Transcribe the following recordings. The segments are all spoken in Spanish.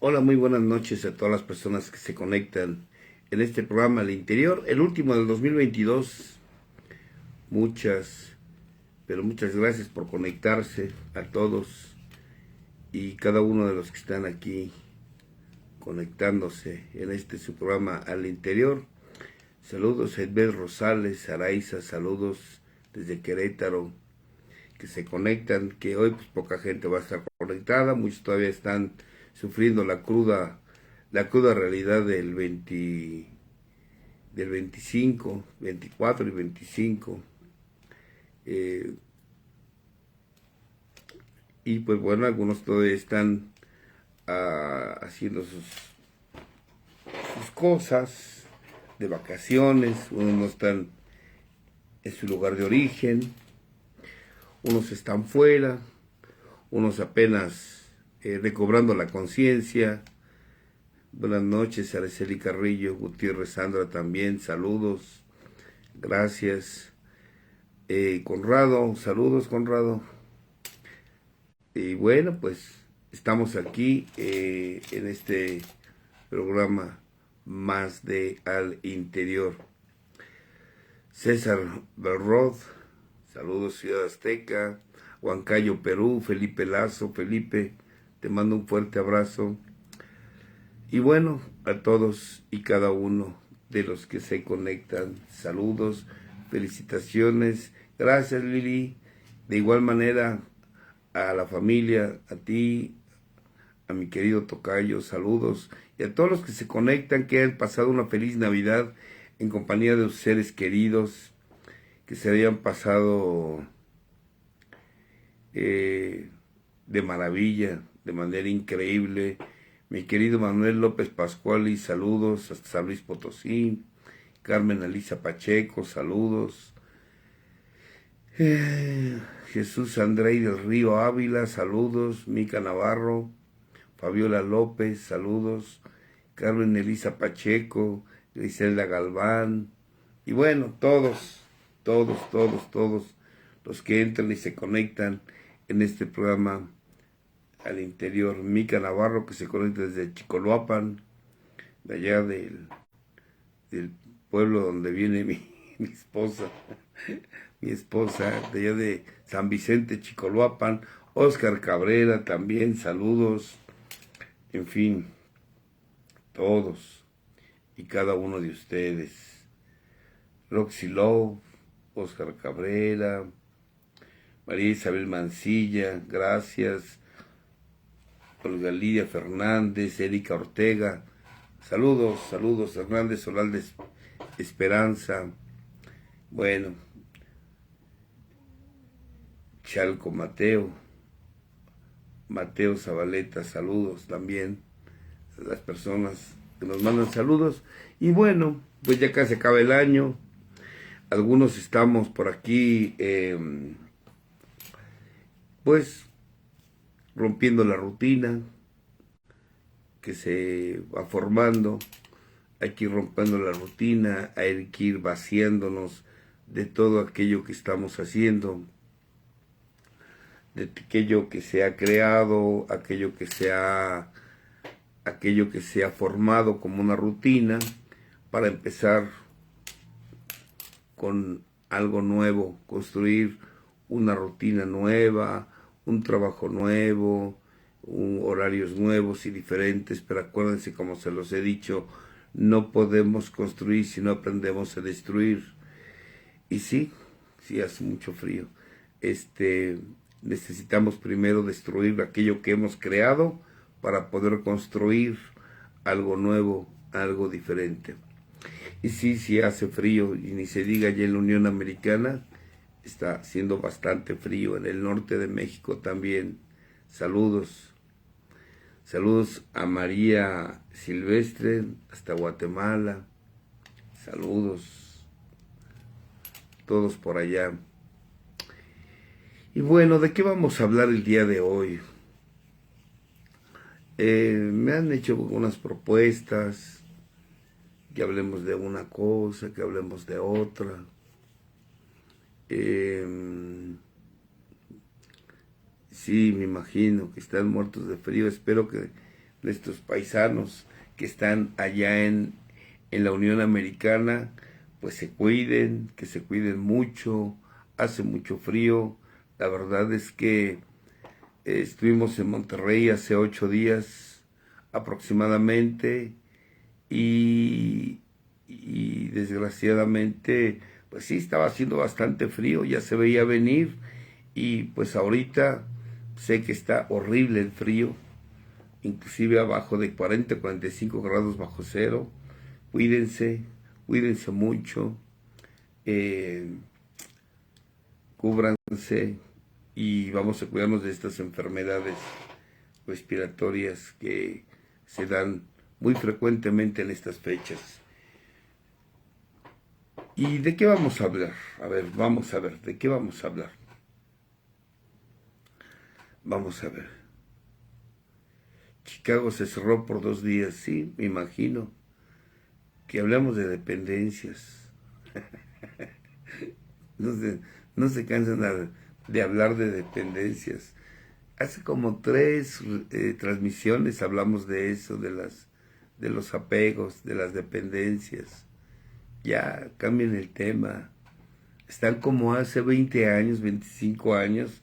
Hola, muy buenas noches a todas las personas que se conectan en este programa al interior, el último del 2022. Muchas, pero muchas gracias por conectarse a todos y cada uno de los que están aquí conectándose en este su programa al interior. Saludos a Edbel Rosales, Araiza, saludos desde Querétaro, que se conectan, que hoy pues poca gente va a estar conectada, muchos todavía están sufriendo la cruda realidad del 25, 24 y 25. Eh, y pues bueno, algunos todavía están haciendo sus cosas de vacaciones, unos no están en su lugar de origen, unos están fuera, unos apenas recobrando la conciencia. Buenas noches, Araceli Carrillo, Gutiérrez Sandra también, saludos, gracias. Conrado, saludos Conrado. Y bueno, pues estamos aquí en este programa más de Al Interior. César Belrod, saludos Ciudad Azteca, Huancayo, Perú, Felipe Lazo, Felipe, te mando un fuerte abrazo. Y bueno, a todos y cada uno de los que se conectan, saludos, felicitaciones, gracias Lili, de igual manera a la familia, a ti, a mi querido tocayo, saludos, y a todos los que se conectan, que han pasado una feliz Navidad en compañía de sus seres queridos, que se hayan pasado de maravilla, de manera increíble. Mi querido Manuel López Pascuali, saludos hasta San Luis Potosí. Carmen Alisa Pacheco, saludos. Jesús Andrei del Río Ávila, saludos. Mica Navarro, Fabiola López, saludos. Carmen Elisa Pacheco, Griselda Galván. Y bueno, todos los que entran y se conectan en este programa al interior. Mica Navarro, que se conecta desde Chicoloapan, de allá del pueblo donde viene mi esposa, mi esposa, de allá de San Vicente, Chicoloapan. Oscar Cabrera también, saludos. En fin, todos y cada uno de ustedes. Roxy Love, Oscar Cabrera, María Isabel Mancilla, gracias. Olga Lidia Fernández, Erika Ortega, saludos, Hernández Solaldez Esperanza, bueno, Chalco Mateo Zabaleta, saludos también a las personas que nos mandan saludos. Y bueno, pues ya casi acaba el año, algunos estamos por aquí, pues rompiendo la rutina que se va formando. Hay que ir rompiendo la rutina, hay que ir vaciándonos de todo aquello que estamos haciendo, de aquello que se ha creado, aquello que se ha formado como una rutina, para empezar con algo nuevo, construir una rutina nueva, un trabajo nuevo, horarios nuevos y diferentes, pero acuérdense, como se los he dicho, no podemos construir si no aprendemos a destruir. Y sí hace mucho frío. Necesitamos primero destruir aquello que hemos creado para poder construir algo nuevo, algo diferente. Y sí hace frío, y ni se diga ya en la Unión Americana, está haciendo bastante frío, en el norte de México también. Saludos. Saludos a María Silvestre, hasta Guatemala. Saludos. Todos por allá. Y bueno, ¿de qué vamos a hablar el día de hoy? Me han hecho unas propuestas, que hablemos de una cosa, que hablemos de otra. Sí, me imagino que están muertos de frío. Espero que nuestros paisanos que están allá en la Unión Americana, pues se cuiden, que se cuiden mucho, hace mucho frío. La verdad es que estuvimos en Monterrey hace 8 días aproximadamente y desgraciadamente, pues sí, estaba haciendo bastante frío, ya se veía venir y pues ahorita sé que está horrible el frío, inclusive abajo de 40, 45 grados bajo cero. Cuídense, cuídense mucho, eh, cúbranse y vamos a cuidarnos de estas enfermedades respiratorias que se dan muy frecuentemente en estas fechas. ¿Y de qué vamos a hablar? A ver, vamos a ver, ¿de qué vamos a hablar? Vamos a ver. Chicago se cerró por 2 días, sí, me imagino. Que hablamos de dependencias. No se cansan de hablar de dependencias. Hace como 3 transmisiones hablamos de eso, de los apegos, de las dependencias. Ya, cambien el tema. Están como hace 20 años, 25 años,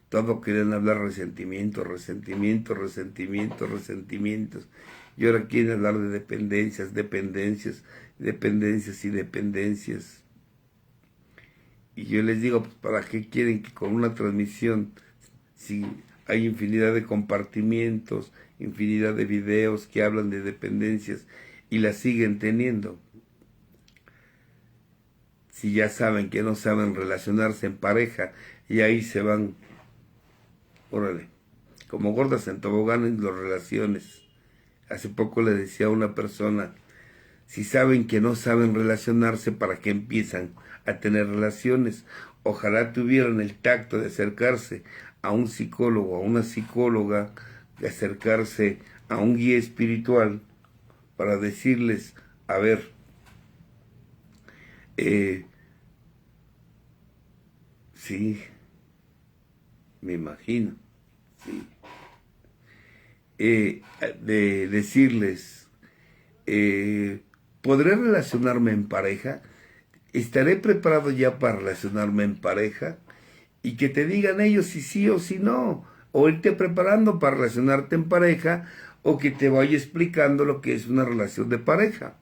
todo querían hablar resentimiento, resentimiento, resentimiento, resentimientos. Y ahora quieren hablar de dependencias, dependencias, dependencias y dependencias. Y yo les digo, pues, ¿para qué quieren que con una transmisión, si hay infinidad de compartimientos, infinidad de videos que hablan de dependencias y las siguen teniendo? Si ya saben que no saben relacionarse en pareja y ahí se van, órale, como gordas en tobogán en las relaciones. Hace poco le decía a una persona, si saben que no saben relacionarse, ¿para qué empiezan a tener relaciones? Ojalá tuvieran el tacto de acercarse a un psicólogo, a una psicóloga, de acercarse a un guía espiritual para decirles, a ver, sí, me imagino, sí, de decirles, ¿podré relacionarme en pareja? ¿Estaré preparado ya para relacionarme en pareja? Y que te digan ellos si sí o si no, o irte preparando para relacionarte en pareja, o que te vaya explicando lo que es una relación de pareja,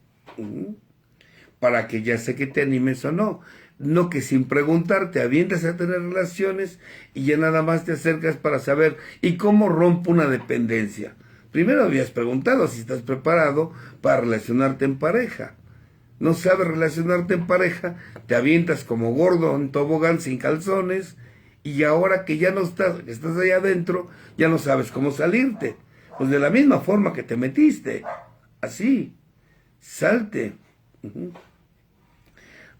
para que ya sé que te animes o no. No que sin preguntar te avientas a tener relaciones y ya nada más te acercas para saber ¿y cómo rompo una dependencia? Primero habías preguntado si estás preparado para relacionarte en pareja. No sabes relacionarte en pareja, te avientas como gordo en tobogán sin calzones y ahora que ya no estás, que estás ahí adentro, ya no sabes cómo salirte. Pues de la misma forma que te metiste. Así, salte.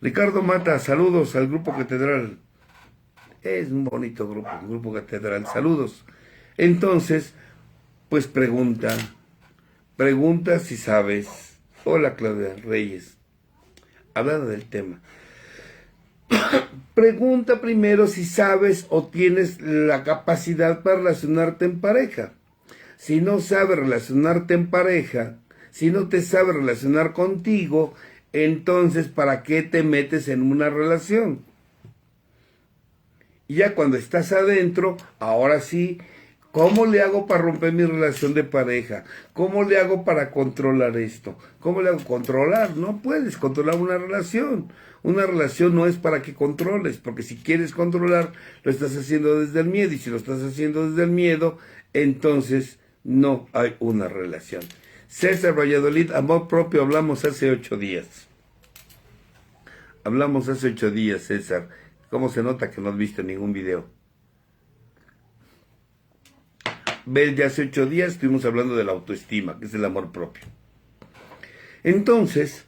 Ricardo Mata, saludos al Grupo Catedral. Es un bonito grupo, el Grupo Catedral. Saludos. Entonces, pues pregunta si sabes. Hola Claudia Reyes, hablando del tema. Pregunta primero si sabes o tienes la capacidad para relacionarte en pareja. Si no sabes relacionarte en pareja, si no te sabes relacionar contigo, entonces ¿para qué te metes en una relación? Y ya cuando estás adentro, ahora sí, ¿cómo le hago para romper mi relación de pareja? ¿Cómo le hago para controlar esto? ¿Cómo le hago controlar? No puedes controlar una relación. Una relación no es para que controles, porque si quieres controlar, lo estás haciendo desde el miedo. Y si lo estás haciendo desde el miedo, entonces no hay una relación. César Valladolid, amor propio, hablamos hace 8 días. Hablamos hace 8 días, César. ¿Cómo se nota que no has visto ningún video? Ves, ya hace 8 días estuvimos hablando de la autoestima, que es el amor propio. Entonces,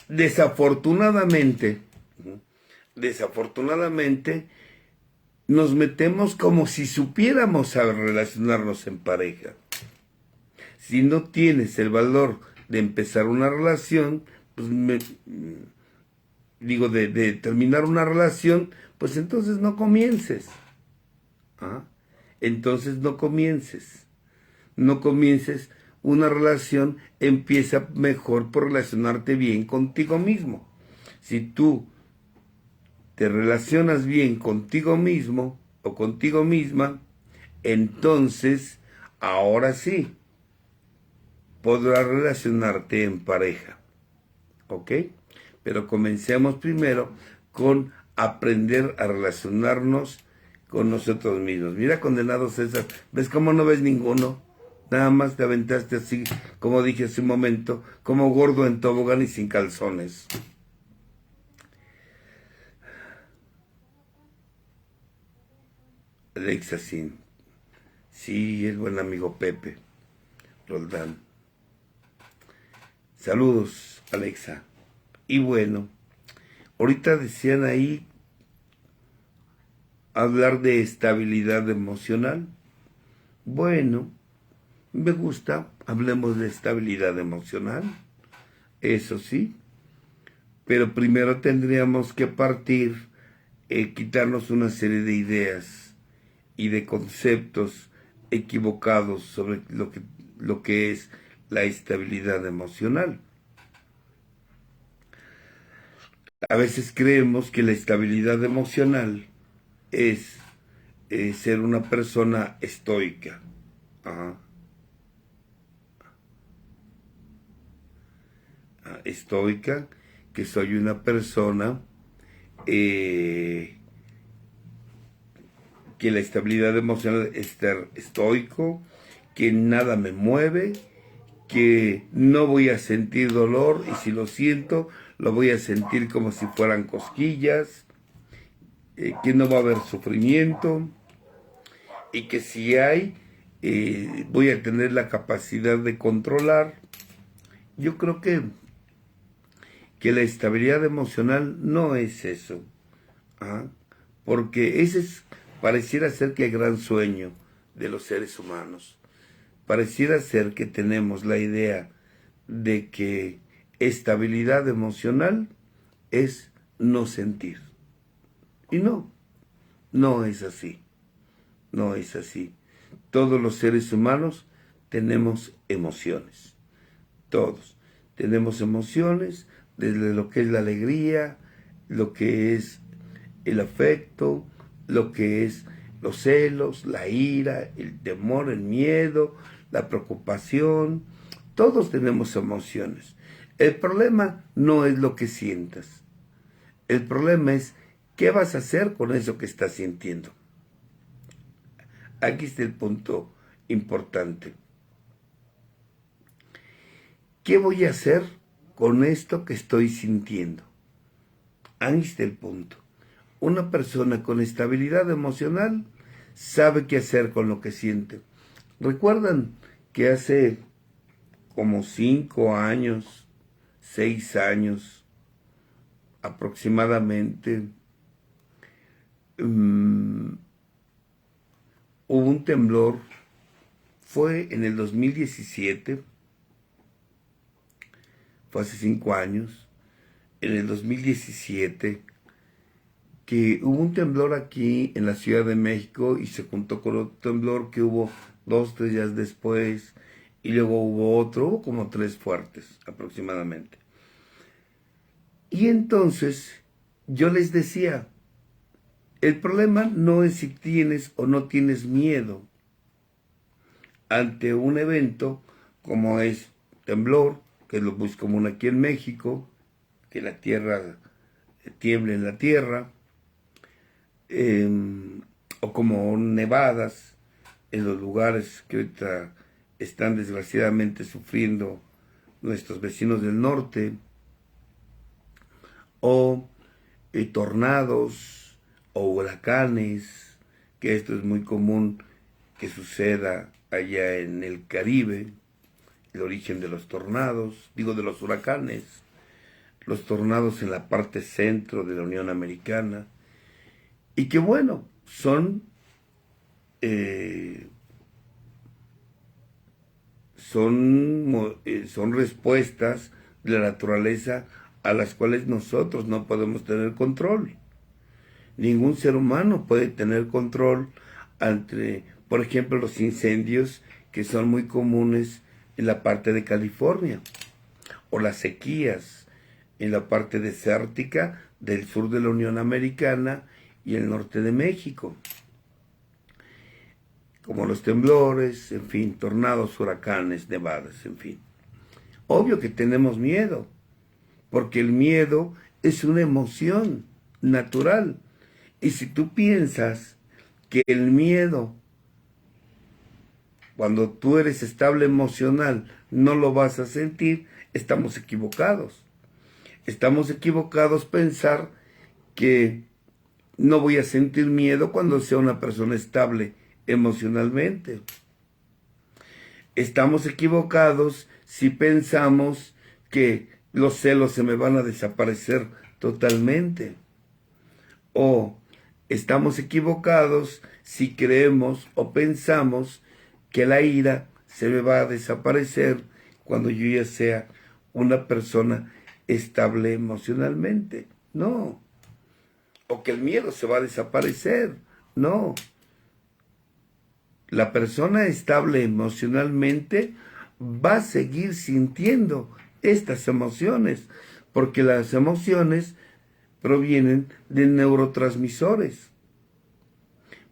desafortunadamente, nos metemos como si supiéramos saber relacionarnos en pareja. Si no tienes el valor de empezar una relación, pues de terminar una relación, pues entonces no comiences. ¿Ah? Entonces no comiences. no comiences una relación, empieza mejor por relacionarte bien contigo mismo. Si tú te relacionas bien contigo mismo o contigo misma, entonces, ahora sí, podrás relacionarte en pareja. ¿Ok? Pero comencemos primero con aprender a relacionarnos con nosotros mismos. Mira, condenado César, ¿ves cómo no ves ninguno? Nada más te aventaste así, como dije hace un momento, como gordo en tobogán y sin calzones. Alexa Sin. Sí, es buen amigo Pepe Roldán. Saludos, Alexa. Y bueno, ahorita decían ahí hablar de estabilidad emocional. Bueno, me gusta, hablemos de estabilidad emocional, eso sí, pero primero tendríamos que partir, quitarnos una serie de ideas y de conceptos equivocados sobre lo que es la estabilidad emocional. A veces creemos que la estabilidad emocional es ser una persona estoica. Ajá. Estoica, que soy una persona que la estabilidad emocional es estar estoico, que nada me mueve, que no voy a sentir dolor y si lo siento, lo voy a sentir como si fueran cosquillas, que no va a haber sufrimiento y que si hay, voy a tener la capacidad de controlar. Yo creo que la estabilidad emocional no es eso, ¿ah? Porque ese es, pareciera ser que el gran sueño de los seres humanos. Pareciera ser que tenemos la idea de que estabilidad emocional es no sentir. Y no, no es así, no es así. Todos los seres humanos tenemos emociones, todos. Tenemos emociones desde lo que es la alegría, lo que es el afecto, lo que es los celos, la ira, el temor, el miedo, la preocupación. Todos tenemos emociones. El problema no es lo que sientas. El problema es qué vas a hacer con eso que estás sintiendo. Aquí está el punto importante. ¿Qué voy a hacer con esto que estoy sintiendo? Ahí está el punto. Una persona con estabilidad emocional sabe qué hacer con lo que siente. ¿Recuerdan que hace como 5 años, 6 años aproximadamente, hubo un temblor? Fue en el 2017, fue hace 5 años, en el 2017, que hubo un temblor aquí en la Ciudad de México y se juntó con otro temblor que hubo 2, 3 días después y luego hubo como 3 fuertes aproximadamente. Y entonces yo les decía, el problema no es si tienes o no tienes miedo ante un evento como es temblor, que es lo muy común aquí en México, que la tierra tiemble en la tierra, o como nevadas en los lugares que ahorita están desgraciadamente sufriendo nuestros vecinos del norte, o tornados o huracanes, que esto es muy común que suceda allá en el Caribe, el origen de los tornados, digo de los huracanes, los tornados en la parte centro de la Unión Americana, y que bueno, son respuestas de la naturaleza a las cuales nosotros no podemos tener control. Ningún ser humano puede tener control ante, por ejemplo, los incendios que son muy comunes en la parte de California, o las sequías en la parte desértica del sur de la Unión Americana y el norte de México, como los temblores, en fin, tornados, huracanes, nevadas, en fin. Obvio que tenemos miedo, porque el miedo es una emoción natural. Y si tú piensas que el miedo, cuando tú eres estable emocional, no lo vas a sentir, estamos equivocados. Estamos equivocados pensar que no voy a sentir miedo cuando sea una persona estable emocionalmente. Estamos equivocados si pensamos que los celos se me van a desaparecer totalmente. O estamos equivocados si creemos o pensamos que la ira se me va a desaparecer cuando yo ya sea una persona estable emocionalmente. No. O que el miedo se va a desaparecer. No. La persona estable emocionalmente va a seguir sintiendo estas emociones, porque las emociones provienen de neurotransmisores,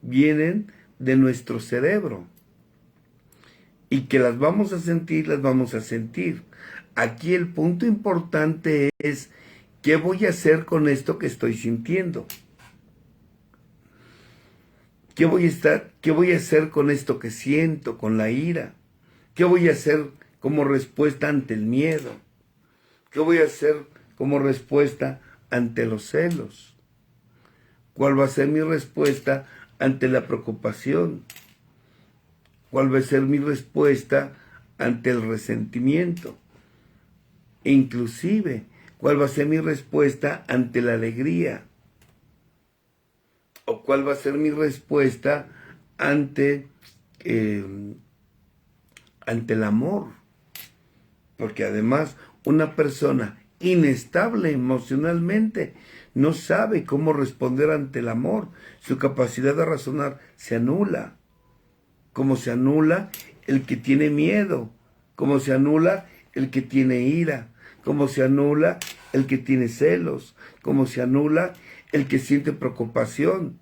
vienen de nuestro cerebro, y que las vamos a sentir, las vamos a sentir. Aquí el punto importante es, ¿qué voy a hacer con esto que estoy sintiendo? ¿Qué voy a hacer con esto que siento, con la ira? ¿Qué voy a hacer como respuesta ante el miedo? ¿Qué voy a hacer como respuesta ante los celos? ¿Cuál va a ser mi respuesta ante la preocupación? ¿Cuál va a ser mi respuesta ante el resentimiento? E inclusive, ¿cuál va a ser mi respuesta ante la alegría? ¿O cuál va a ser mi respuesta ante el amor? Porque además una persona inestable emocionalmente no sabe cómo responder ante el amor. Su capacidad de razonar se anula. Como se anula el que tiene miedo. Como se anula el que tiene ira. Como se anula el que tiene celos. Como se anula el que siente preocupación.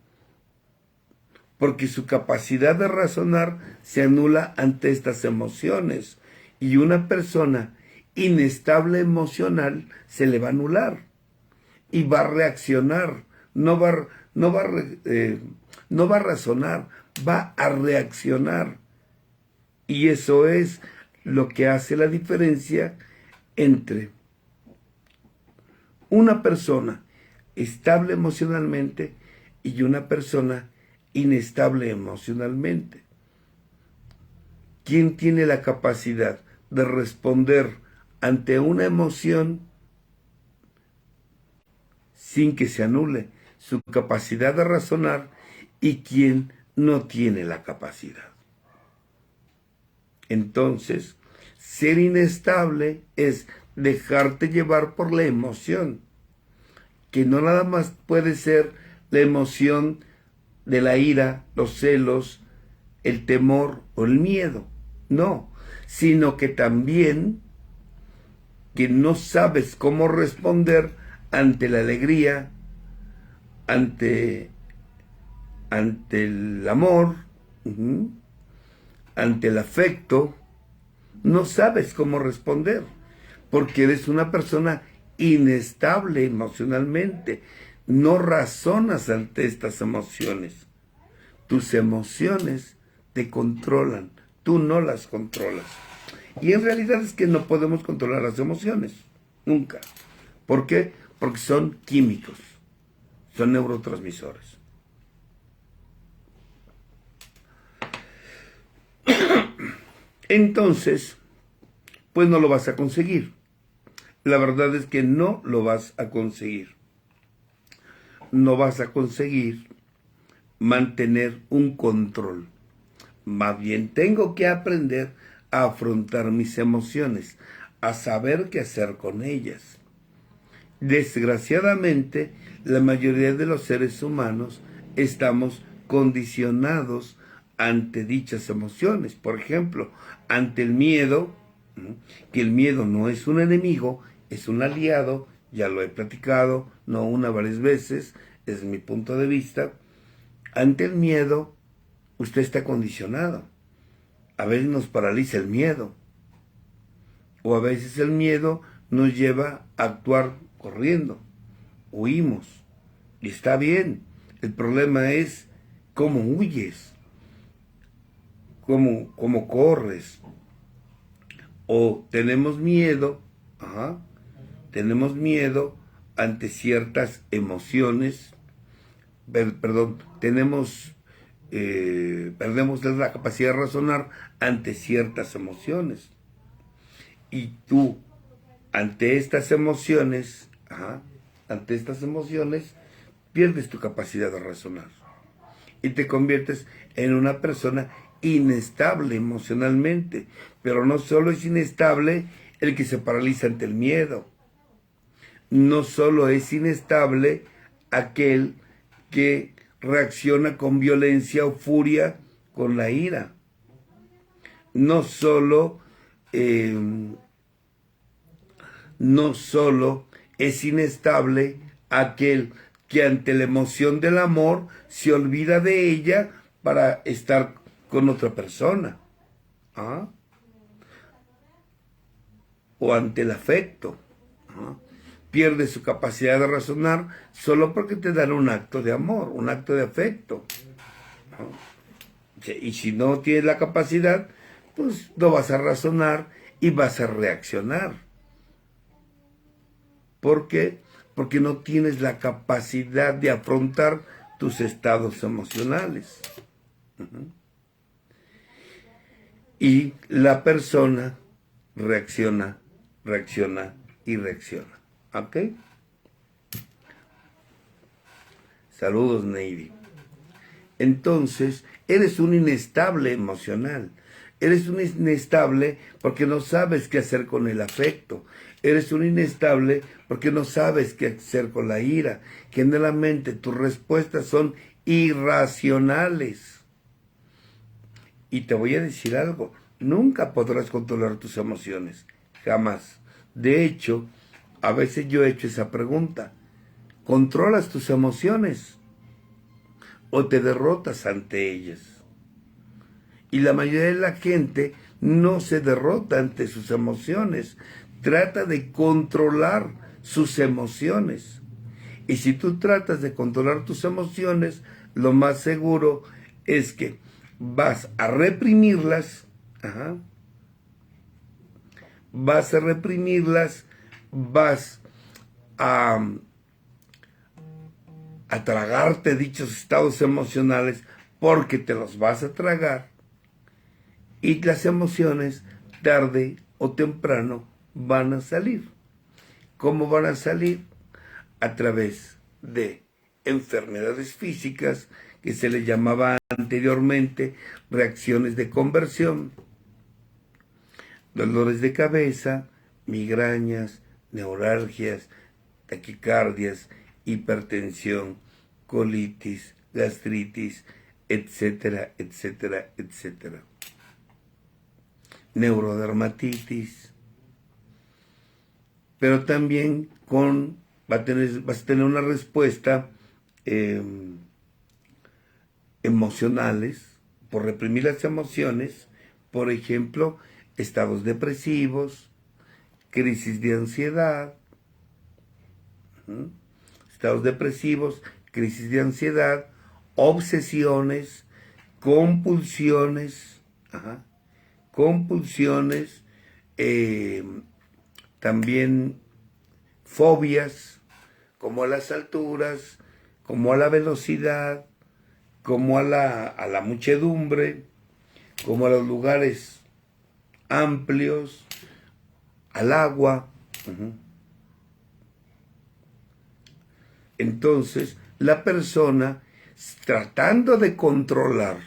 Porque su capacidad de razonar se anula ante estas emociones. Y una persona inestable emocional se le va a anular. Y va a reaccionar. No va a razonar, va a reaccionar. Y eso es lo que hace la diferencia entre una persona estable emocionalmente y una persona inestable emocionalmente. ¿Quién tiene la capacidad de responder ante una emoción sin que se anule su capacidad de razonar, y quién no tiene la capacidad? Entonces, ser inestable es dejarte llevar por la emoción, que no nada más puede ser la emoción de la ira, los celos, el temor o el miedo, no, sino que también que no sabes cómo responder ante la alegría, ante el amor, ante el afecto. No sabes cómo responder, porque eres una persona inestable emocionalmente. No razonas ante estas emociones. Tus emociones te controlan, tú no las controlas. Y en realidad es que no podemos controlar las emociones, nunca. ¿Por qué? Porque son químicos, son neurotransmisores. Entonces, pues no lo vas a conseguir. La verdad es que no lo vas a conseguir. No vas a conseguir mantener un control. Más bien tengo que aprender a afrontar mis emociones, a saber qué hacer con ellas. Desgraciadamente, la mayoría de los seres humanos estamos condicionados ante dichas emociones. Por ejemplo, ante el miedo, que el miedo no es un enemigo, es un aliado, ya lo he platicado, no una, varias veces, es mi punto de vista. Ante el miedo, usted está condicionado. A veces nos paraliza el miedo, o a veces el miedo nos lleva a actuar corriendo, huimos, y está bien. El problema es cómo huyes, cómo corres, o tenemos miedo, tenemos miedo ante ciertas emociones, perdón, perdemos la capacidad de razonar ante ciertas emociones. Y tú, ante estas emociones, pierdes tu capacidad de razonar y te conviertes en una persona inestable emocionalmente. Pero no solo es inestable el que se paraliza ante el miedo, no solo es inestable aquel que reacciona con violencia o furia con la ira, no solo es inestable aquel que ante la emoción del amor se olvida de ella para estar con otra persona, o ante el afecto, pierde su capacidad de razonar solo porque te dan un acto de amor, un acto de afecto, y si no tienes la capacidad, pues no vas a razonar y vas a reaccionar. ¿Por qué? Porque no tienes la capacidad de afrontar tus estados emocionales. Y la persona reacciona y reacciona. ¿Ok? Saludos, Navy. Entonces, eres un inestable emocional. Eres un inestable porque no sabes qué hacer con el afecto. Eres un inestable porque no sabes qué hacer con la ira. Generalmente tus respuestas son irracionales. Y te voy a decir algo, nunca podrás controlar tus emociones, jamás. De hecho, a veces yo he hecho esa pregunta, ¿controlas tus emociones o te derrotas ante ellas? Y la mayoría de la gente no se derrota ante sus emociones, trata de controlar sus emociones. Y si tú tratas de controlar tus emociones, lo más seguro es que vas a reprimirlas, vas a tragarte dichos estados emocionales porque te los vas a tragar, y las emociones tarde o temprano van a salir. ¿Cómo van a salir? A través de enfermedades físicas que se le llamaba anteriormente reacciones de conversión, dolores de cabeza, migrañas, neuralgias, taquicardias, hipertensión, colitis, gastritis, etcétera, etcétera, etcétera. Neurodermatitis. Pero también vas a tener una respuesta emocionales, por reprimir las emociones, por ejemplo, estados depresivos, crisis de ansiedad, obsesiones, compulsiones, también fobias, como a las alturas, como a la velocidad, como a la muchedumbre, como a los lugares amplios, al agua. Entonces, la persona, tratando de controlar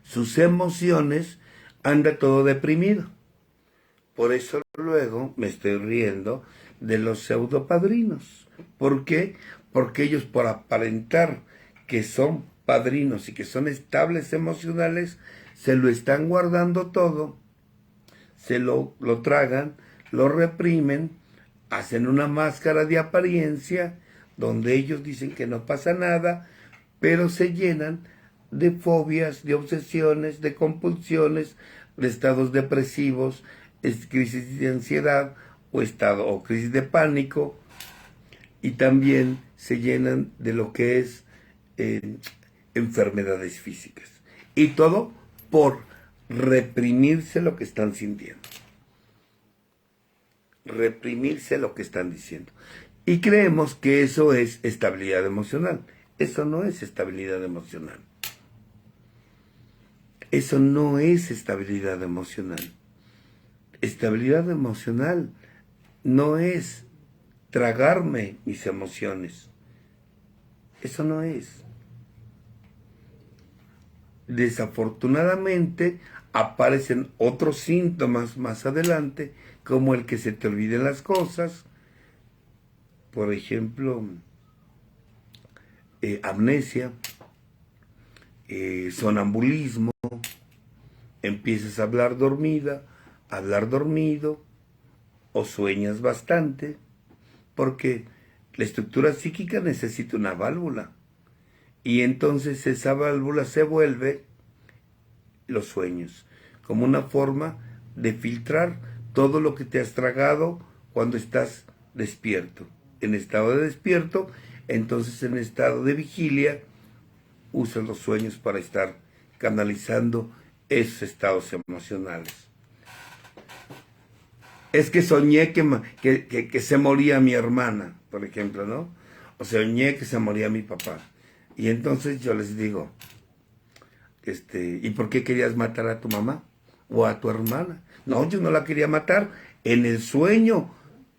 sus emociones, anda todo deprimido. Por eso luego me estoy riendo de los pseudopadrinos. ¿Por qué? Porque ellos, por aparentar que son padrinos y que son estables emocionales, se lo están guardando todo, se lo tragan, lo reprimen, hacen una máscara de apariencia donde ellos dicen que no pasa nada, pero se llenan de fobias, de obsesiones, de compulsiones, de estados depresivos, crisis de ansiedad o crisis de pánico, y también se llenan de lo que es enfermedades físicas. Y todo por reprimirse lo que están sintiendo. Reprimirse lo que están diciendo. Y creemos que eso es estabilidad emocional. Eso no es estabilidad emocional. Eso no es estabilidad emocional. Estabilidad emocional no es tragarme mis emociones. Eso no es. Desafortunadamente aparecen otros síntomas más adelante, como el que se te olviden las cosas, por ejemplo, amnesia, sonambulismo, empiezas a hablar dormida, hablar dormido, o sueñas bastante, porque la estructura psíquica necesita una válvula, y entonces esa válvula se vuelve los sueños, como una forma de filtrar todo lo que te has tragado cuando estás despierto. En estado de despierto, entonces en estado de vigilia, usas los sueños para estar canalizando esos estados emocionales. Es que soñé que se moría mi hermana, por ejemplo, ¿no? O soñé que se moría mi papá. Y entonces yo les digo, ¿y por qué querías matar a tu mamá o a tu hermana? No, yo no la quería matar. En el sueño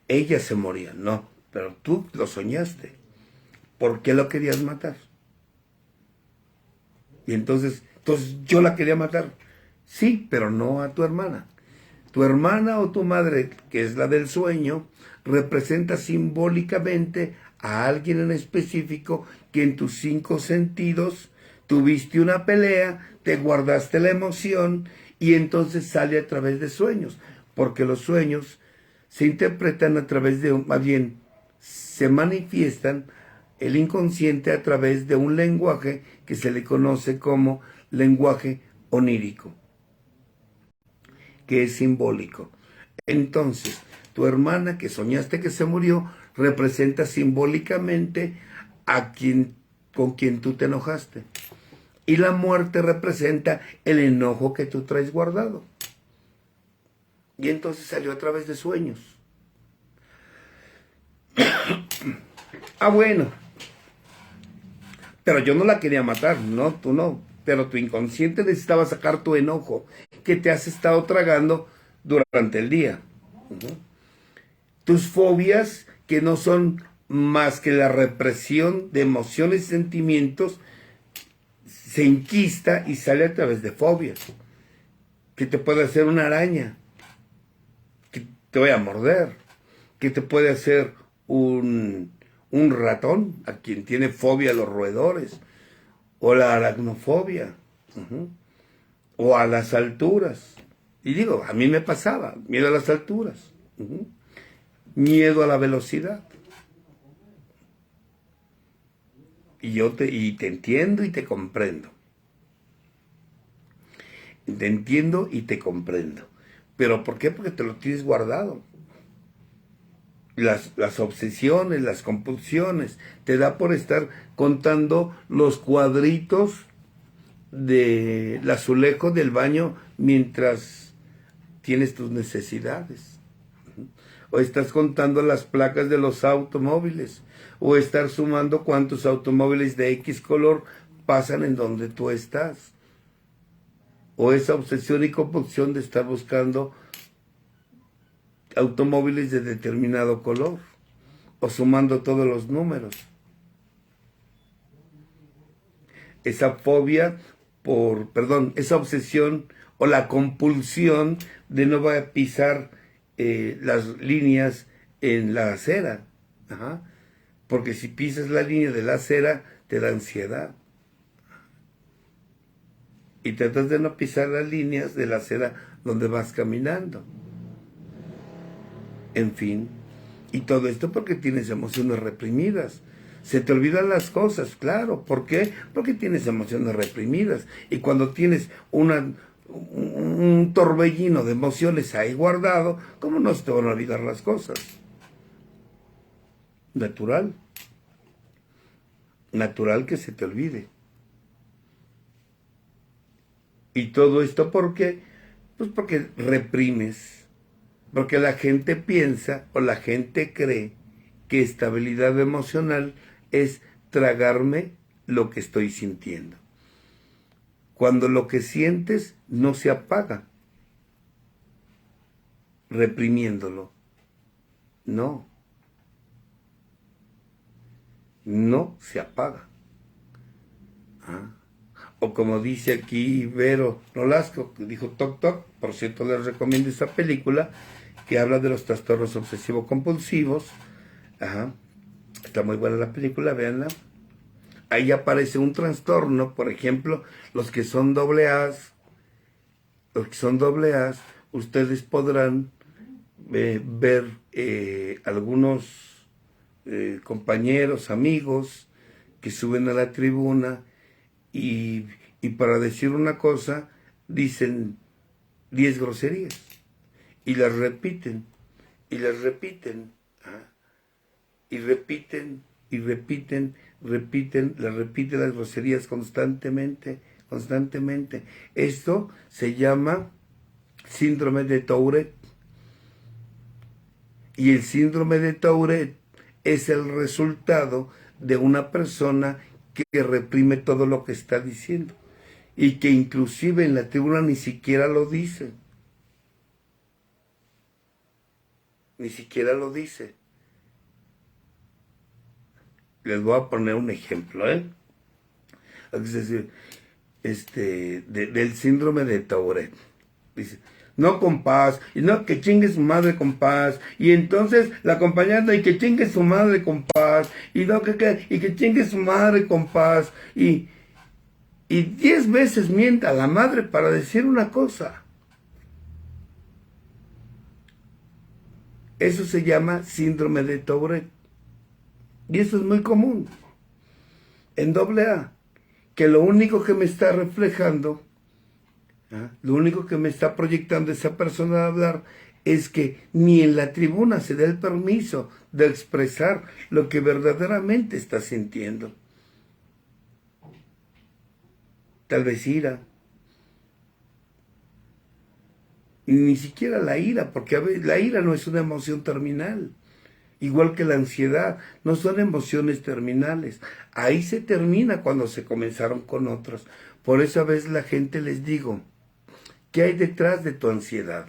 ella se moría. No, pero tú lo soñaste. ¿Por qué lo querías matar? Y entonces yo la quería matar. Sí, pero no a tu hermana. Tu hermana o tu madre, que es la del sueño, representa simbólicamente a alguien en específico que en tus 5 sentidos tuviste una pelea, te guardaste la emoción y entonces sale a través de sueños, porque los sueños se interpretan a través de, más bien, se manifiestan el inconsciente a través de un lenguaje que se le conoce como lenguaje onírico, que es simbólico. Entonces, tu hermana que soñaste que se murió representa simbólicamente a con quien tú te enojaste. Y la muerte representa el enojo que tú traes guardado. Y entonces salió a través de sueños. Bueno. Pero yo no la quería matar, no, tú no. Pero tu inconsciente necesitaba sacar tu enojo que te has estado tragando durante el día. Tus fobias, que no son más que la represión de emociones y sentimientos, se enquista y sale a través de fobias. Que te puede hacer una araña, que te vaya a morder, que te puede hacer un ratón, a quien tiene fobia a los roedores, o la aracnofobia, o a las alturas. Y digo, a mí me pasaba, miedo a las alturas, miedo a la velocidad. Y te entiendo y te comprendo. Te entiendo y te comprendo. ¿Pero por qué? Porque te lo tienes guardado. Las obsesiones, las compulsiones, te da por estar contando los cuadritos del azulejo del baño mientras tienes tus necesidades. O estás contando las placas de los automóviles, o estar sumando cuántos automóviles de X color pasan en donde tú estás. O esa obsesión y compulsión de estar buscando automóviles de determinado color, o sumando todos los números. Esa fobia esa obsesión o la compulsión de no va a pisar las líneas en la acera. Porque si pisas la línea de la acera, te da ansiedad. y tratas de no pisar las líneas de la acera donde vas caminando. En fin, y todo esto porque tienes emociones reprimidas. Se te olvidan las cosas, claro. ¿Por qué? Porque tienes emociones reprimidas. Y cuando tienes un torbellino de emociones ahí guardado, ¿cómo no se te van a olvidar las cosas? Natural. Natural que se te olvide. ¿Y todo esto por qué? Pues porque reprimes. Porque la gente piensa o la gente cree que estabilidad emocional es tragarme lo que estoy sintiendo. Cuando lo que sientes no se apaga, reprimiéndolo. No, no se apaga. ¿Ah? O como dice aquí Vero Nolasco, que dijo Toc Toc, por cierto les recomiendo esa película, que habla de los trastornos obsesivo-compulsivos. Ajá. Está muy buena la película, véanla. Ahí aparece un trastorno, por ejemplo, los que son AA, ustedes podrán ver algunos compañeros, amigos, que suben a la tribuna y para decir una cosa, dicen 10 groserías y las repiten, y las repiten. ¿Ah? Y repiten, y repiten, repiten las groserías constantemente, constantemente. Esto se llama síndrome de Tourette. Y el síndrome de Tourette es el resultado de una persona que reprime todo lo que está diciendo. Y que inclusive en la tribuna ni siquiera lo dice. Ni siquiera lo dice. Les voy a poner un ejemplo, Es decir, del síndrome de Tourette. Dice, no compás, y no que chingue su madre compás, y entonces la acompañante, y que chingue su madre compás, y no y que chingue su madre compás, y 10 veces mienta a la madre para decir una cosa. Eso se llama síndrome de Tourette. Y eso es muy común. En AA, que lo único que me está reflejando, lo único que me está proyectando esa persona de hablar es que ni en la tribuna se da el permiso de expresar lo que verdaderamente está sintiendo. Tal vez ira. Y ni siquiera la ira, porque la ira no es una emoción terminal. Igual que la ansiedad, no son emociones terminales. Ahí se termina cuando se comenzaron con otros. Por eso a veces la gente les digo, ¿qué hay detrás de tu ansiedad?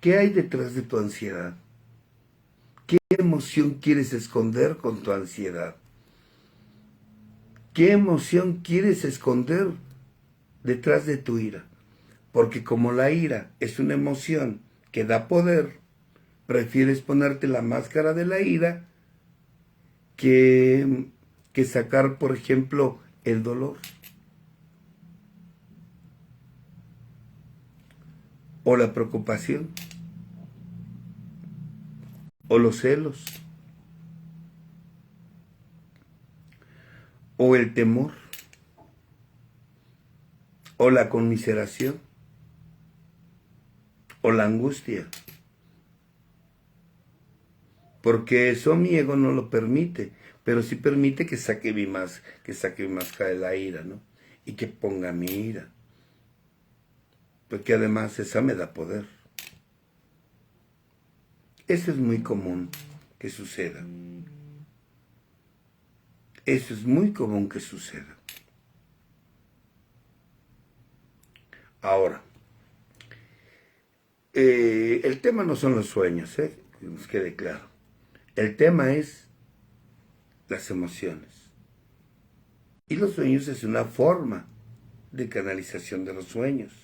¿Qué hay detrás de tu ansiedad? ¿Qué emoción quieres esconder con tu ansiedad? ¿Qué emoción quieres esconder detrás de tu ira? Porque como la ira es una emoción que da poder, prefieres ponerte la máscara de la ira que sacar, por ejemplo, el dolor. O la preocupación. O los celos. O el temor. O la conmiseración. O la angustia. Porque eso mi ego no lo permite, pero sí permite que saque mi máscara de la ira, ¿no? Y que ponga mi ira. Porque además esa me da poder. Eso es muy común que suceda. Eso es muy común que suceda. Ahora, el tema no son los sueños, que nos quede claro. El tema es las emociones. Y los sueños es una forma de canalización de los sueños.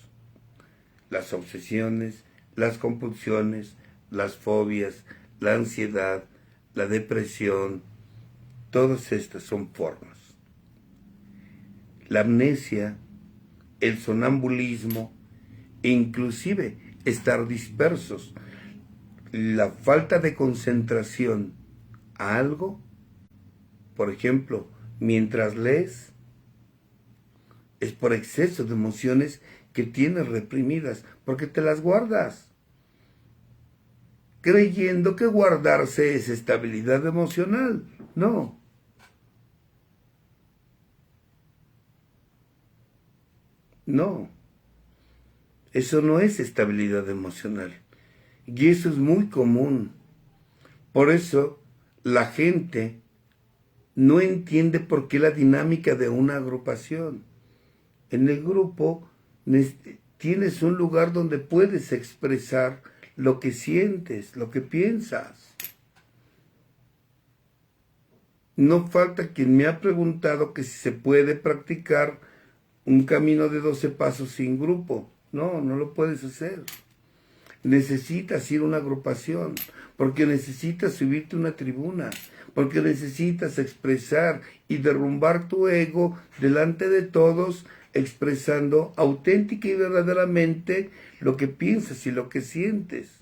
Las obsesiones, las compulsiones, las fobias, la ansiedad, la depresión, todas estas son formas. la amnesia, el sonambulismo e inclusive estar dispersos. La falta de concentración a algo, por ejemplo, mientras lees, es por exceso de emociones que tienes reprimidas, porque te las guardas, creyendo que guardarse es estabilidad emocional. No. No. Eso no es estabilidad emocional. Y eso es muy común. Por eso la gente no entiende por qué la dinámica de una agrupación. En el grupo tienes un lugar donde puedes expresar lo que sientes, lo que piensas. No falta quien me ha preguntado que si se puede practicar un camino de 12 pasos sin grupo. No, no lo puedes hacer. Necesitas ir a una agrupación, porque necesitas subirte a una tribuna, porque necesitas expresar y derrumbar tu ego delante de todos, expresando auténtica y verdaderamente lo que piensas y lo que sientes.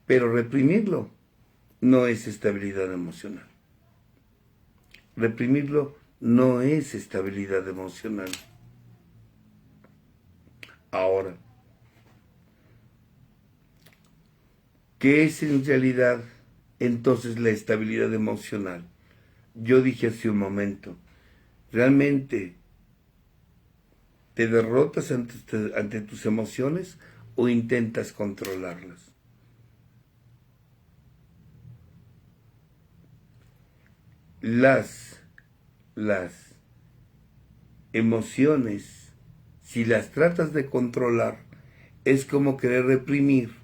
Pero reprimirlo no es estabilidad emocional. Reprimirlo no es estabilidad emocional. Ahora, ¿qué es en realidad entonces la estabilidad emocional? Yo dije hace un momento, ¿realmente te derrotas ante tus emociones o intentas controlarlas? Las emociones, si las tratas de controlar, es como querer reprimir.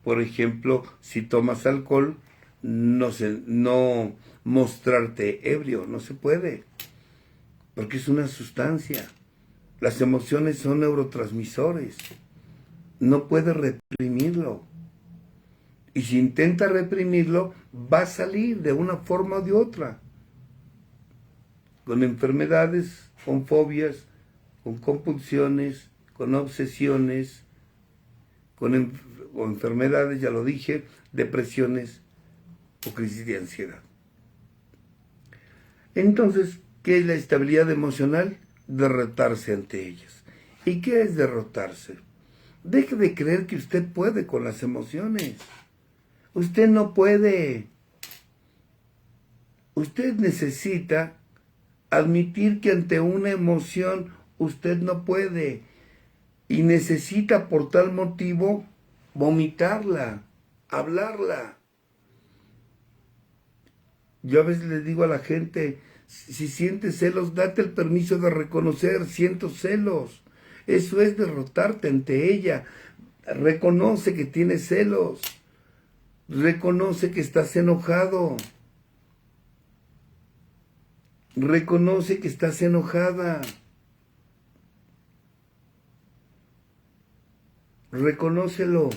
Por ejemplo, si tomas alcohol, no mostrarte ebrio, no se puede, porque es una sustancia. Las emociones son neurotransmisores, no puedes reprimirlo. Y si intenta reprimirlo, va a salir de una forma o de otra. Con enfermedades, con fobias, con compulsiones, con obsesiones, con enfermedades, ya lo dije, depresiones o crisis de ansiedad. Entonces, ¿qué es la estabilidad emocional? Derrotarse ante ellas. ¿Y qué es derrotarse? Deje de creer que usted puede con las emociones. Usted no puede. Usted necesita admitir que ante una emoción usted no puede y necesita por tal motivo vomitarla, hablarla. Yo a veces les digo a la gente, si sientes celos, date el permiso de reconocer, siento celos. Eso es derrotarte ante ella. Reconoce que tienes celos. Reconoce que estás enojado. Reconoce que estás enojada. Reconócelo.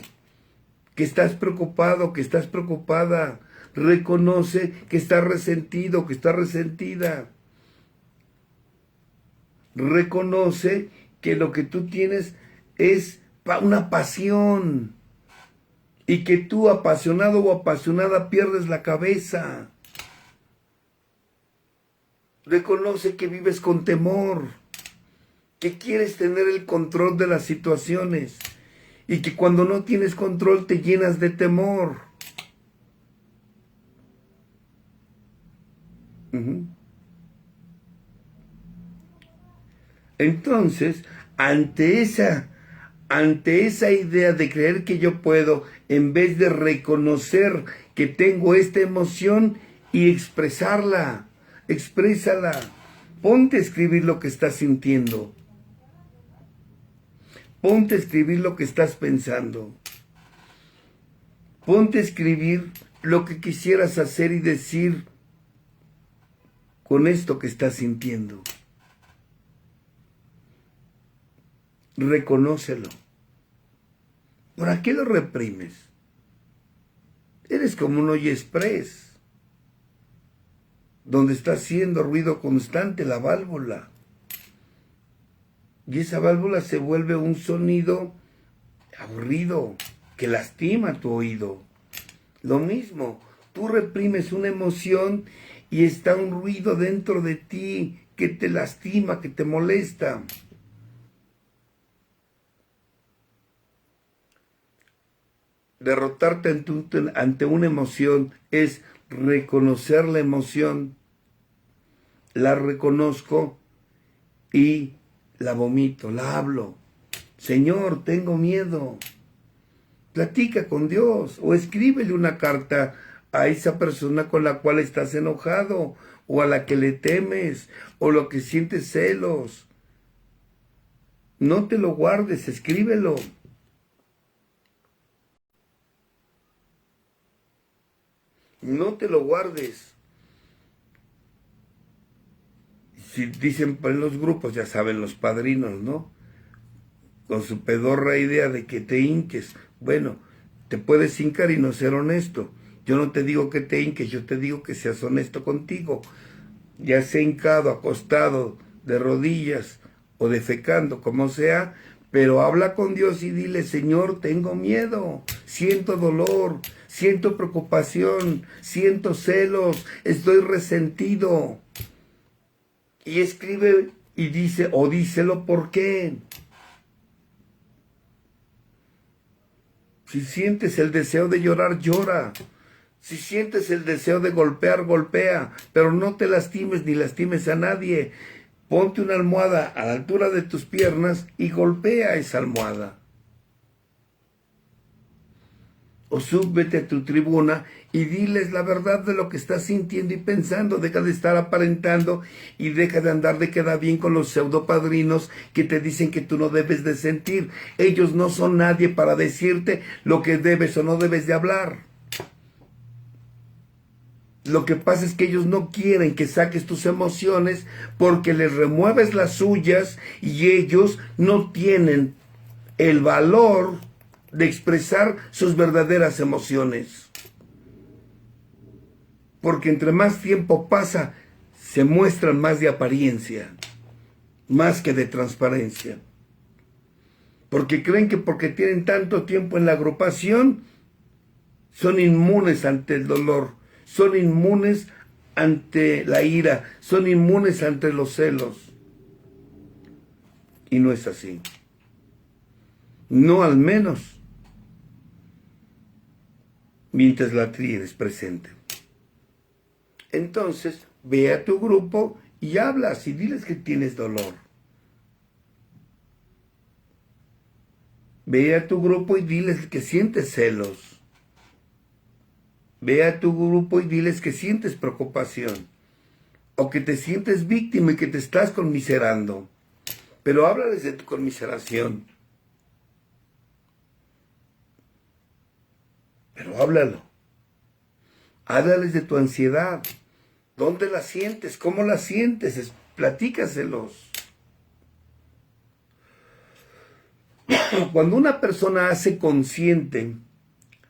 Que estás preocupado, que estás preocupada. Reconoce que estás resentido, que estás resentida. Reconoce que lo que tú tienes es una pasión y que tú, apasionado o apasionada, pierdes la cabeza. Reconoce que vives con temor, que quieres tener el control de las situaciones y que cuando no tienes control te llenas de temor. Entonces, ante esa idea de creer que yo puedo, en vez de reconocer que tengo esta emoción y expresarla, exprésala. Ponte a escribir lo que estás sintiendo. Ponte a escribir lo que estás pensando. Ponte a escribir lo que quisieras hacer y decir con esto que estás sintiendo. Reconócelo. ¿Por qué lo reprimes? Eres como un hoy express. donde está haciendo ruido constante la válvula. Y esa válvula se vuelve un sonido aburrido, que lastima tu oído. Lo mismo, tú reprimes una emoción y está un ruido dentro de ti que te lastima, que te molesta. Derrotarte ante una emoción es reconocer la emoción, la reconozco y la vomito, la hablo. Señor, tengo miedo. Platica con Dios o escríbele una carta a esa persona con la cual estás enojado o a la que le temes o lo que sientes celos. No te lo guardes, escríbelo. No te lo guardes. Si dicen en los grupos, ya saben los padrinos, ¿no? Con su pedorra idea de que te hinques. Bueno, te puedes hincar y no ser honesto. Yo no te digo que te hinques, yo te digo que seas honesto contigo. Ya sea hincado, acostado, de rodillas o defecando, como sea, pero habla con Dios y dile, Señor, tengo miedo, siento dolor, siento preocupación, siento celos, estoy resentido. Y escribe y dice, o díselo por qué. Si sientes el deseo de llorar, llora. Si sientes el deseo de golpear, golpea. Pero no te lastimes ni lastimes a nadie. Ponte una almohada a la altura de tus piernas y golpea esa almohada. O súbete a tu tribuna y diles la verdad de lo que estás sintiendo y pensando. Deja de estar aparentando y deja de andar de queda bien con los pseudopadrinos que te dicen que tú no debes de sentir. Ellos no son nadie para decirte lo que debes o no debes de hablar. Lo que pasa es que ellos no quieren que saques tus emociones porque les remueves las suyas y ellos no tienen el valor de expresar sus verdaderas emociones. Porque entre más tiempo pasa, se muestran más de apariencia, más que de transparencia. Porque creen que porque tienen tanto tiempo en la agrupación, son inmunes ante el dolor, son inmunes ante la ira, son inmunes ante los celos. Y no es así. No al menos mientras la tienes presente. Entonces, ve a tu grupo y hablas y diles que tienes dolor. Ve a tu grupo y diles que sientes celos. Ve a tu grupo y diles que sientes preocupación. O que te sientes víctima y que te estás conmiserando. Pero háblales de tu conmiseración. Pero háblalo. Háblales de tu ansiedad. ¿Dónde la sientes? ¿Cómo la sientes? Platícaselos. Cuando una persona hace consciente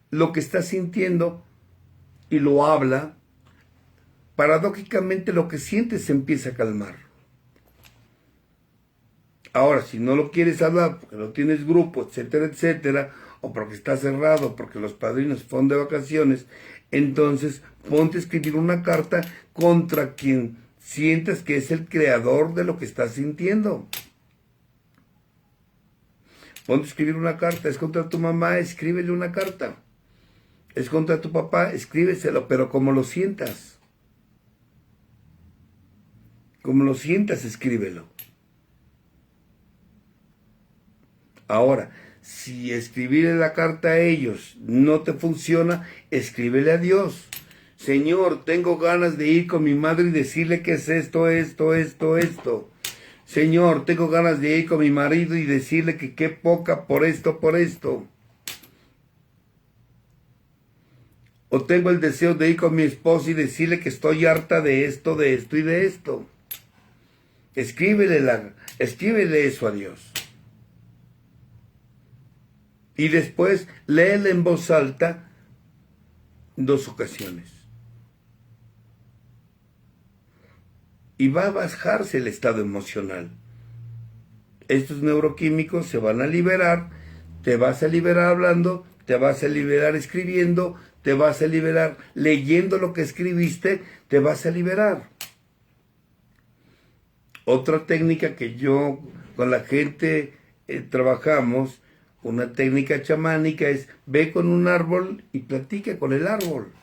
lo que está sintiendo y lo habla, paradójicamente lo que siente se empieza a calmar. Ahora, si no lo quieres hablar porque no tienes grupo, etcétera, etcétera, o porque está cerrado, porque los padrinos fueron de vacaciones, entonces ponte a escribir una carta contra quien sientas que es el creador de lo que estás sintiendo. Ponte a escribir una carta. Es contra tu mamá, escríbele una carta. Es contra tu papá, escríbeselo, pero como lo sientas. Como lo sientas, escríbelo. Ahora, si escribirle la carta a ellos no te funciona, escríbele a Dios. Señor, tengo ganas de ir con mi madre y decirle que es esto, esto, esto, esto. Señor, tengo ganas de ir con mi marido y decirle que qué poca por esto, por esto. O tengo el deseo de ir con mi esposo y decirle que estoy harta de esto y de esto. Escríbele eso a Dios. Y después léele en voz alta 2 ocasiones. y va a bajarse el estado emocional. Estos neuroquímicos se van a liberar, te vas a liberar hablando, te vas a liberar escribiendo, te vas a liberar leyendo lo que escribiste, te vas a liberar. Otra técnica que yo con la gente trabajamos, una técnica chamánica, es ve con un árbol y platica con el árbol.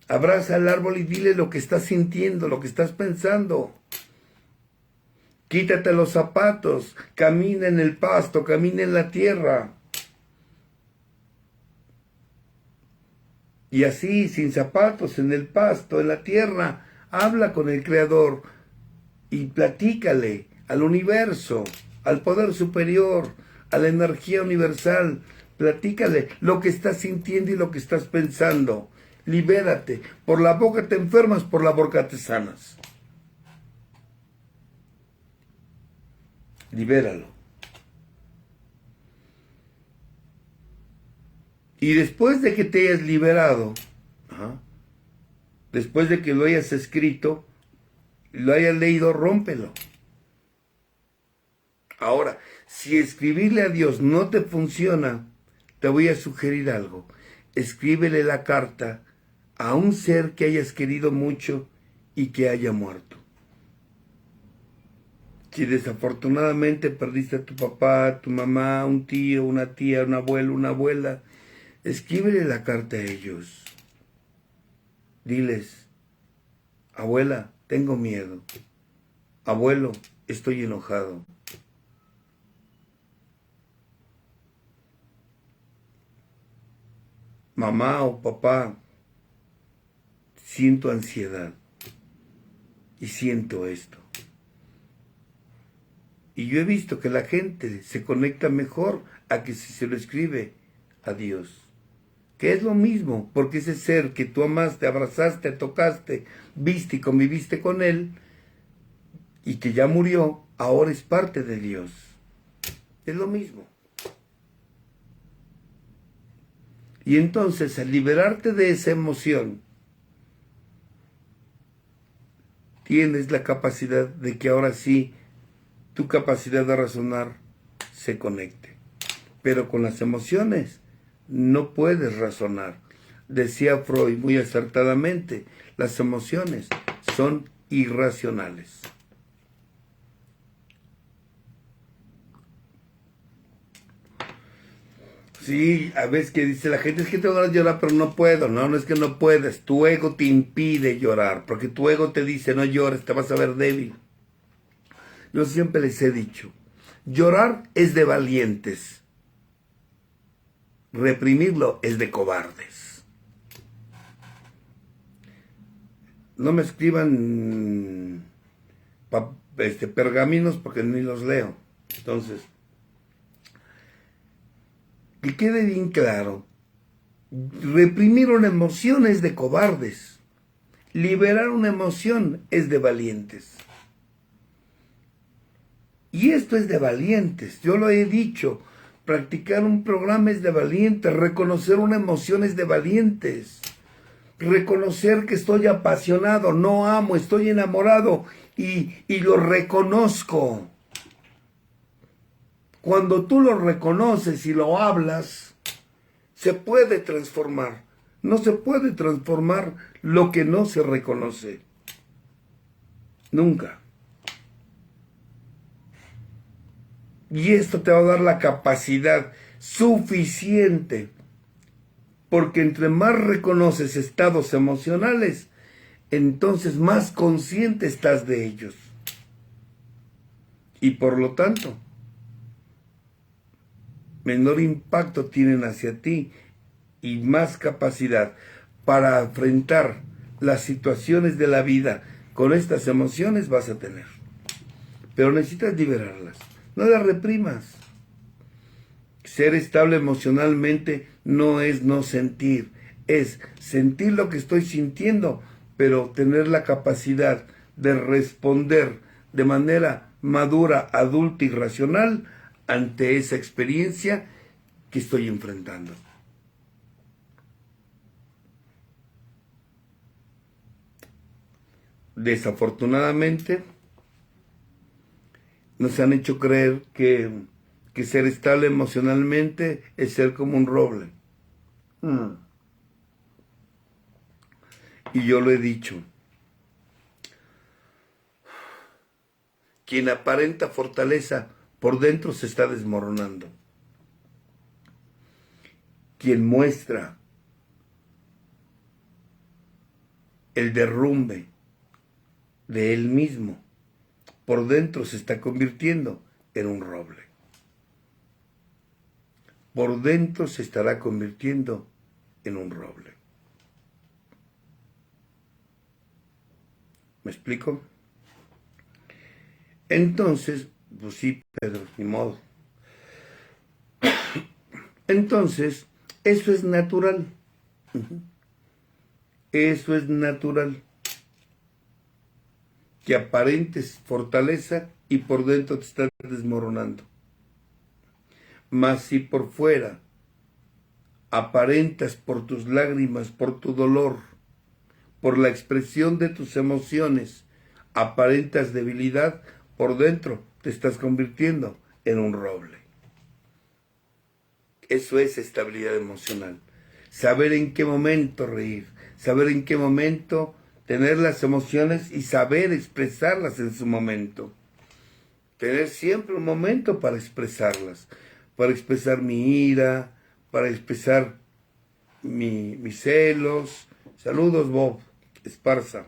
Abraza al árbol y dile lo que estás sintiendo, lo que estás pensando. Quítate los zapatos, camina en el pasto, camina en la tierra. Y así, sin zapatos, en el pasto, en la tierra, habla con el Creador y platícale al universo, al poder superior, a la energía universal. Platícale lo que estás sintiendo y lo que estás pensando. Libérate. Por la boca te enfermas, por la boca te sanas. Libéralo. Y después de que te hayas liberado, después de que lo hayas escrito, lo hayas leído, rómpelo. Ahora, si escribirle a Dios no te funciona, te voy a sugerir algo. Escríbele la carta a un ser que hayas querido mucho y que haya muerto. Si desafortunadamente perdiste a tu papá, a tu mamá, un tío, una tía, un abuelo, una abuela, escríbele la carta a ellos. Diles, abuela, tengo miedo. Abuelo, estoy enojado. Mamá o papá, siento ansiedad y siento esto. Y yo he visto que la gente se conecta mejor a que si se lo escribe a Dios. Que es lo mismo, porque ese ser que tú amaste, abrazaste, tocaste, viste y conviviste con él, y que ya murió, ahora es parte de Dios. Es lo mismo. Y entonces, al liberarte de esa emoción, tienes la capacidad de que ahora sí, tu capacidad de razonar se conecte. Pero con las emociones no puedes razonar. Decía Freud muy acertadamente, las emociones son irracionales. Sí, a veces que dice la gente, es que tengo ganas de llorar, pero no puedo. No, no es que no puedas. Tu ego te impide llorar, porque tu ego te dice, no llores, te vas a ver débil. Yo siempre les he dicho, llorar es de valientes. Reprimirlo es de cobardes. No me escriban pergaminos porque ni los leo. Entonces, que quede bien claro, reprimir una emoción es de cobardes. Liberar una emoción es de valientes. Y esto es de valientes, yo lo he dicho. Practicar un programa es de valientes, reconocer una emoción es de valientes. Reconocer que estoy apasionado, no amo, estoy enamorado y lo reconozco. Cuando tú lo reconoces y lo hablas, se puede transformar. No se puede transformar lo que no se reconoce. Nunca. Y esto te va a dar la capacidad suficiente, porque entre más reconoces estados emocionales, entonces más consciente estás de ellos. Y por lo tanto, menor impacto tienen hacia ti y más capacidad para enfrentar las situaciones de la vida con estas emociones vas a tener. Pero necesitas liberarlas. No las reprimas. Ser estable emocionalmente no es no sentir, es sentir lo que estoy sintiendo, pero tener la capacidad de responder de manera madura, adulta y racional ante esa experiencia que estoy enfrentando. desafortunadamente, nos han hecho creer que ser estable emocionalmente es ser como un roble. Y yo lo he dicho. Quien aparenta fortaleza por dentro se está desmoronando. Quien muestra el derrumbe de él mismo por dentro se está convirtiendo en un roble. Por dentro se estará convirtiendo en un roble. ¿Me explico? Entonces, pues sí, Pedro, ni modo. Entonces, eso es natural. Eso es natural. Que aparentes fortaleza y por dentro te estás desmoronando. Mas si por fuera aparentas por tus lágrimas, por tu dolor, por la expresión de tus emociones, aparentas debilidad, por dentro te estás convirtiendo en un roble. Eso es estabilidad emocional. Saber en qué momento reír, saber en qué momento tener las emociones y saber expresarlas en su momento. Tener siempre un momento para expresarlas, para expresar mi ira, para expresar mis celos. Saludos, Bob Esparza.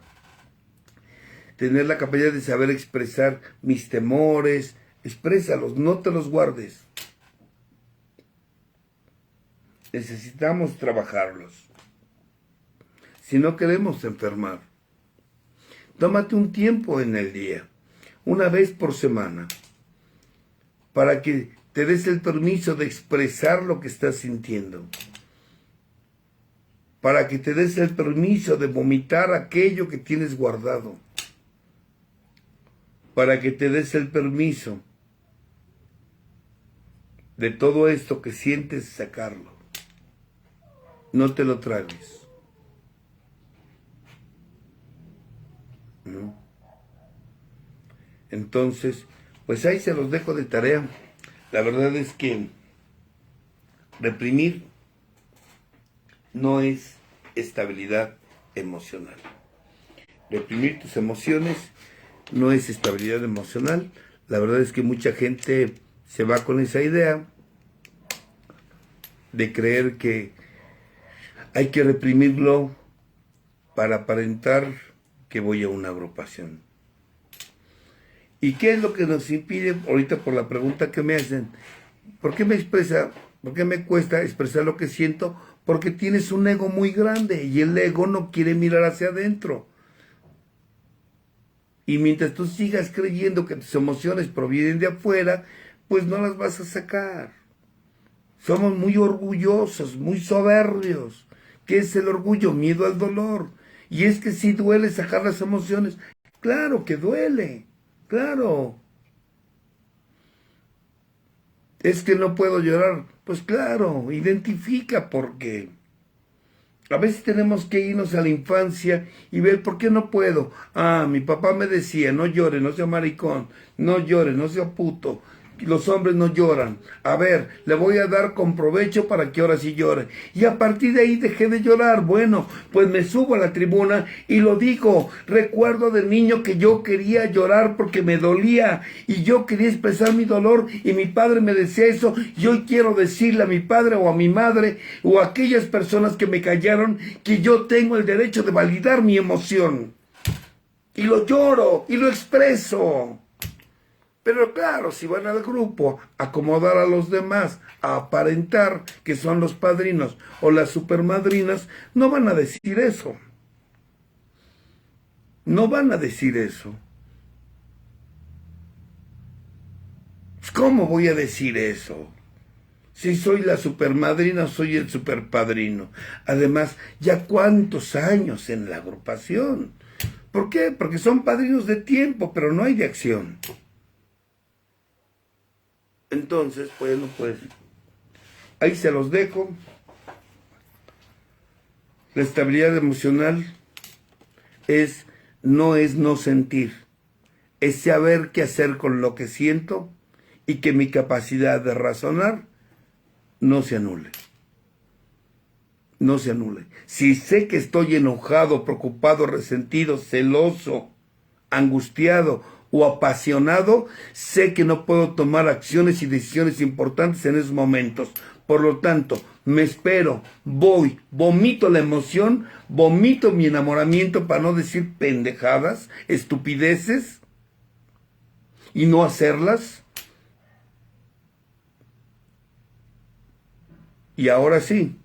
Tener la capacidad de saber expresar mis temores, exprésalos, no te los guardes. Necesitamos trabajarlos. Si no queremos enfermar, tómate un tiempo en el día, una vez por semana, para que te des el permiso de expresar lo que estás sintiendo, para que te des el permiso de vomitar aquello que tienes guardado, para que te des el permiso de todo esto que sientes sacarlo. No te lo tragues. ¿No? Entonces, pues ahí se los dejo de tarea. La verdad es que reprimir no es estabilidad emocional. Reprimir tus emociones no es estabilidad emocional. La verdad es que mucha gente se va con esa idea de creer que hay que reprimirlo para aparentar que voy a una agrupación. ¿Y qué es lo que nos impide? Ahorita por la pregunta que me hacen, ¿por qué me cuesta expresar lo que siento? Porque tienes un ego muy grande y el ego no quiere mirar hacia adentro. Y mientras tú sigas creyendo que tus emociones provienen de afuera, pues no las vas a sacar. Somos muy orgullosos, muy soberbios. ¿Qué es el orgullo? Miedo al dolor. Y es que sí duele sacar las emociones. Claro que duele, claro. Es que no puedo llorar. Pues claro, identifica por qué. A veces tenemos que irnos a la infancia y ver por qué no puedo. Ah, mi papá me decía, no llore, no sea maricón, no llore, no sea puto. Los hombres no lloran. A ver, le voy a dar con provecho para que ahora sí llore. Y a partir de ahí dejé de llorar. Bueno, pues me subo a la tribuna y lo digo. Recuerdo de niño que yo quería llorar porque me dolía y yo quería expresar mi dolor y mi padre me decía eso. Y hoy quiero decirle a mi padre o a mi madre o a aquellas personas que me callaron que yo tengo el derecho de validar mi emoción. Y lo lloro y lo expreso. Pero claro, si van al grupo a acomodar a los demás, a aparentar que son los padrinos o las supermadrinas, no van a decir eso. No van a decir eso. ¿Cómo voy a decir eso? Si soy la supermadrina o soy el superpadrino. Además, ya cuántos años en la agrupación. ¿Por qué? Porque son padrinos de tiempo, pero no hay de acción. Entonces, bueno, pues ahí se los dejo. La estabilidad emocional es no es no sentir, es saber qué hacer con lo que siento y que mi capacidad de razonar no se anule. No se anule. Si sé que estoy enojado, preocupado, resentido, celoso, angustiado o apasionado, sé que no puedo tomar acciones y decisiones importantes en esos momentos. Por lo tanto, me espero, voy, vomito la emoción, vomito mi enamoramiento para no decir pendejadas, estupideces y no hacerlas. Y ahora sí,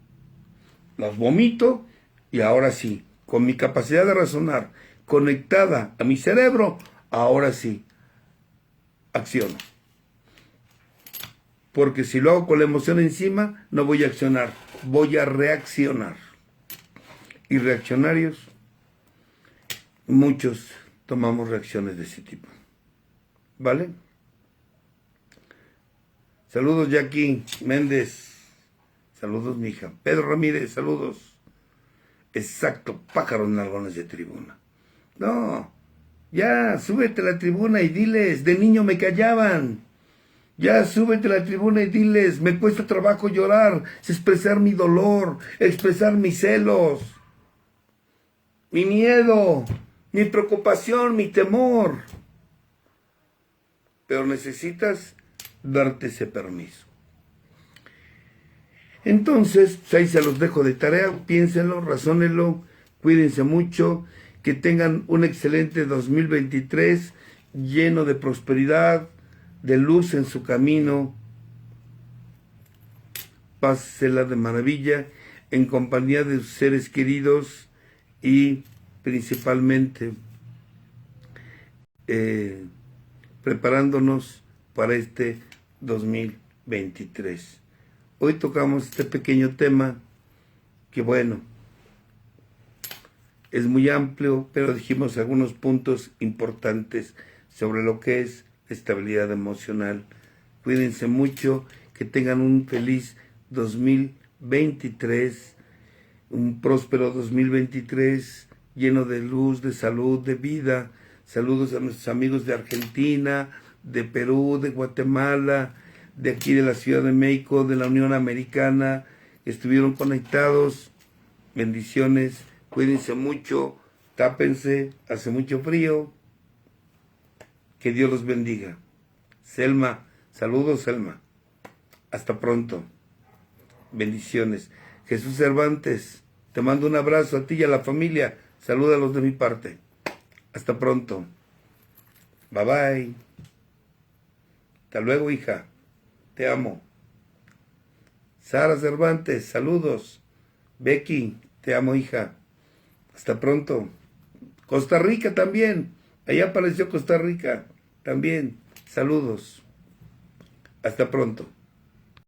las vomito y ahora sí, con mi capacidad de razonar conectada a mi cerebro, ahora sí, acciono. Porque si lo hago con la emoción encima, no voy a accionar, voy a reaccionar. Y reaccionarios, muchos tomamos reacciones de ese tipo. ¿Vale? Saludos, Jackie Méndez. Saludos, mija. Pedro Ramírez, saludos. Exacto, pájaros nalgones de tribuna. No, ya, súbete a la tribuna y diles, de niño me callaban. Ya, súbete a la tribuna y diles, me cuesta trabajo llorar, es expresar mi dolor, expresar mis celos, mi miedo, mi preocupación, mi temor. Pero necesitas darte ese permiso. Entonces, pues ahí se los dejo de tarea, piénsenlo, razónenlo, cuídense mucho, que tengan un excelente 2023 lleno de prosperidad, de luz en su camino. Pásela de maravilla en compañía de sus seres queridos y principalmente preparándonos para este 2023. Hoy tocamos este pequeño tema que, bueno, es muy amplio, pero dijimos algunos puntos importantes sobre lo que es estabilidad emocional. Cuídense mucho, que tengan un feliz 2023, un próspero 2023 lleno de luz, de salud, de vida. Saludos a nuestros amigos de Argentina, de Perú, de Guatemala, de aquí de la Ciudad de México, de la Unión Americana, que estuvieron conectados. Bendiciones, cuídense mucho, tápense, hace mucho frío. Que Dios los bendiga. Selma, saludos, Selma. Hasta pronto. Bendiciones. Jesús Cervantes, te mando un abrazo a ti y a la familia. Salúdalos de mi parte. Hasta pronto. Bye bye. Hasta luego, hija. Te amo. Sara Cervantes, saludos. Becky, te amo, hija. Hasta pronto. Costa Rica también. Allá apareció Costa Rica también. Saludos. Hasta pronto.